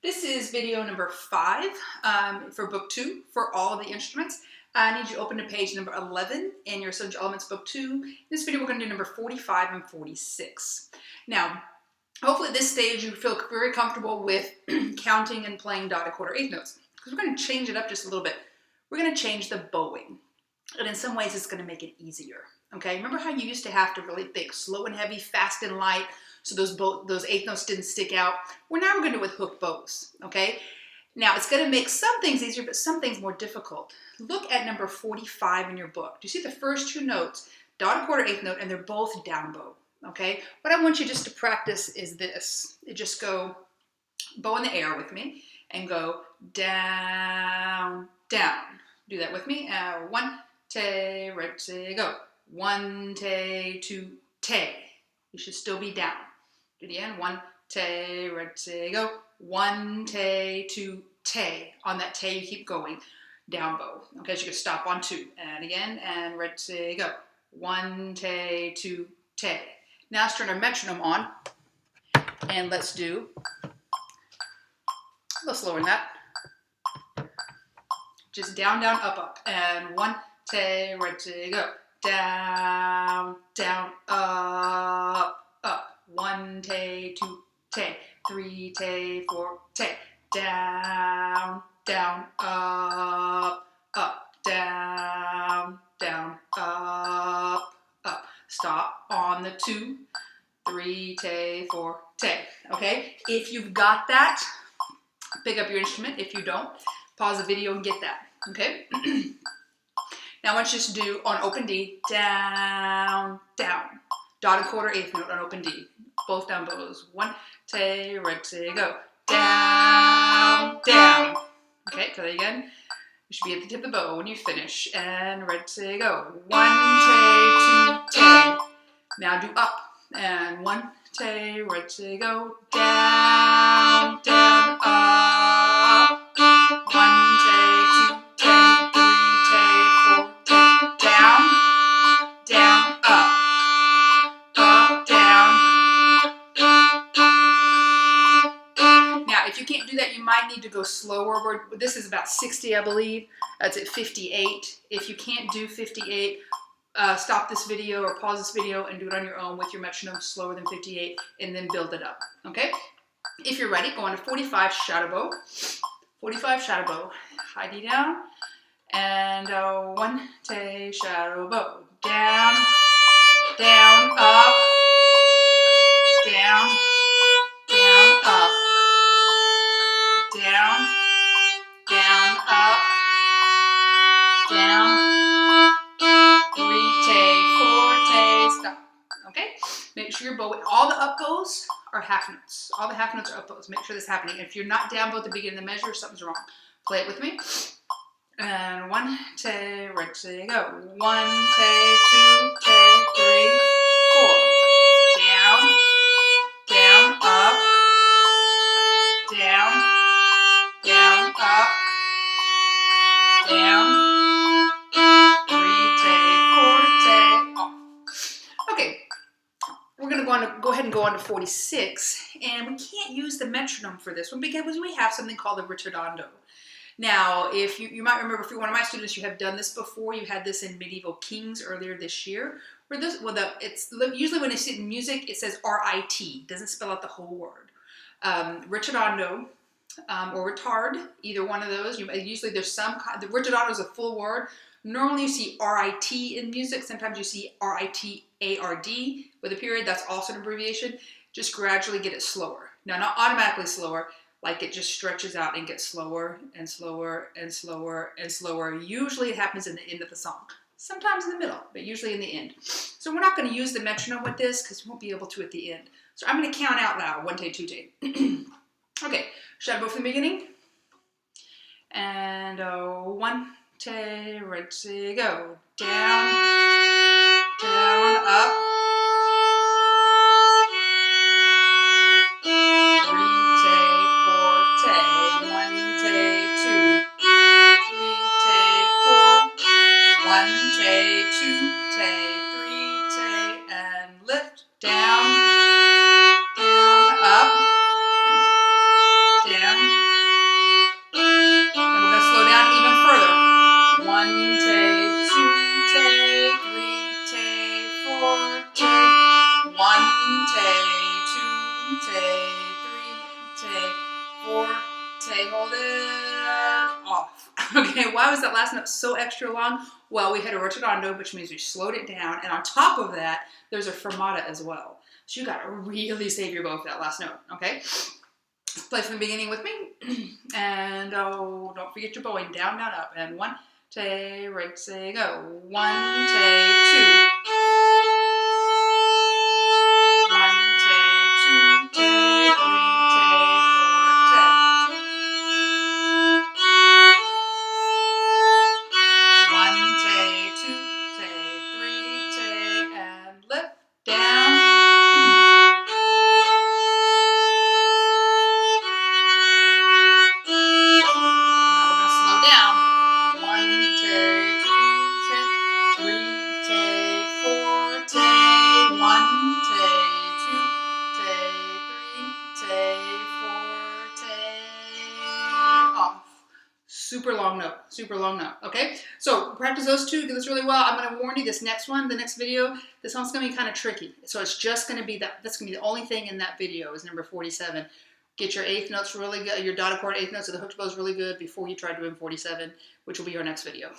This is video number 5 for book 2 for all of the instruments. I need you to open to page number 11 in your Essential Elements book 2. In this video we're going to do number 45 and 46. Now, hopefully at this stage you feel very comfortable with counting and playing dotted quarter eighth notes, because we're going to change it up just a little bit. We're going to change the bowing, and in some ways it's going to make it easier. Okay, remember how you used to have to really think slow and heavy, fast and light, so those eighth notes didn't stick out? Well, now we're going to do it with hooked bows. Okay, now it's going to make some things easier, but some things more difficult. Look at number 45 in your book. Do you see the first two notes, dotted quarter eighth note, and they're both down bow? Okay, what I want you just to practice is this. Just go bow in the air with me and go down, down. Do that with me. 1, 2, ready, go. 1, 2, 2. You should still be down. Do it again. 1, 2, ready, go. 1, 2, 2. On that te, you keep going. Down bow. Okay, so you can stop on 2. And again, and ready, go. 1, 2, 2. Now let's turn our metronome on, and let's do a little slower than that. Just down, down, up, up. And 1, 2, ready, go. Down, down, up, up. 1, 2, 2, 3, 4, down, down, up, up, down, down, up, up. Stop on the 2, 3, 4, okay? If you've got that, pick up your instrument. If you don't, pause the video and get that, okay? Now I want you to do on open D, down, down. Dotted quarter eighth note on open D. Both down bows. 1, 2, ready, go. Down, down. Okay, try that again. You should be at the tip of the bow when you finish. And ready, go. 1, 2, 2. Now do up. And 1, 2, ready, go. Down, down, up. 1, 2, 2, 3, 4, down, down, up, down. Now, if you can't do that, you might need to go slower. This is about 60, I believe. That's at 58. If you can't do 58, stop this video or pause this video and do it on your own with your metronome slower than 58, and then build it up, okay? If you're ready, go on to 45, shadow bow. 45, shadow bow. High D down. And 1, 2, shadow bow. Down, down, up, down, down, up, down, down, up, down, 3, 4, stop. Okay? Make sure your bow, all the up bows are half notes. All the half notes are up bows. Make sure that's happening. If you're not down bow at the beginning of the measure, something's wrong. Play it with me. And 1, 2, ready, go. 1, 2, 2, 3, 4. Down, down, up, down, down, up, down, 3, 4, off. Okay, we're going to go ahead and go on to 46, and we can't use the metronome for this one because we have something called the ritardando. Now, if you might remember, if you're one of my students, you have done this before. You had this in Medieval Kings earlier this year. Where this, it's usually when they see it in music, it says R-I-T. Doesn't spell out the whole word. Ritardando or retard, either one of those. Usually there's some kind. The ritardando is a full word. Normally you see R-I-T in music. Sometimes you see R-I-T-A-R-D with a period. That's also an abbreviation. Just gradually get it slower. Now, not automatically slower. Like it just stretches out and gets slower and slower and slower and slower. Usually it happens in the end of the song. Sometimes in the middle, but usually in the end. So we're not going to use the metronome with this because we won't be able to at the end. So I'm going to count out loud. 1, 2, 2. Okay, shadow bow from the beginning. And 1, 2, ready, go. Down, down, up. 1, 2, 2, 3, and lift, down, down, up, down, hold it, off. Okay, why was that last note so extra long? Well, we hit a rotondando, which means we slowed it down, and on top of that, there's a fermata as well. So you gotta really save your bow for that last note, okay? Play from the beginning with me, and oh, don't forget your bowing, down, down, up, and 1, take, right, say, go. 1, take, 2. 1, take, 2, take, 3, take, 4, take. 1, take, 2, take, 3, take, and lift, down. Super long note, okay? So practice those two, do this really well. I'm gonna warn you, this next one, the next video, this one's gonna be kind of tricky. So it's just gonna be that's gonna be the only thing in that video is number 47. Get your eighth notes really good, your dotted chord eighth notes of the hooked bows really good before you try doing 47, which will be our next video.